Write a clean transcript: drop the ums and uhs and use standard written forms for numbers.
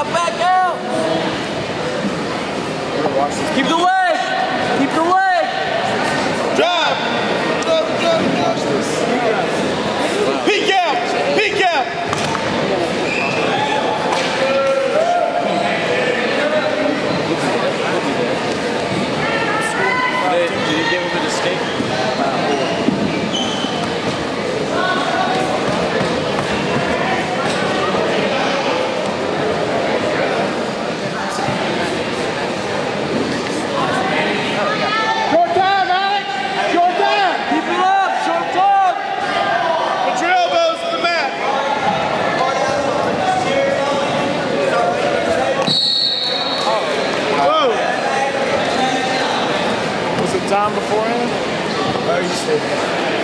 out, back out. Keep the leg. Keep the leg. Drive. Watch this. Peek out. Peek out. Did you give him an escape? Time beforehand? Oh, you said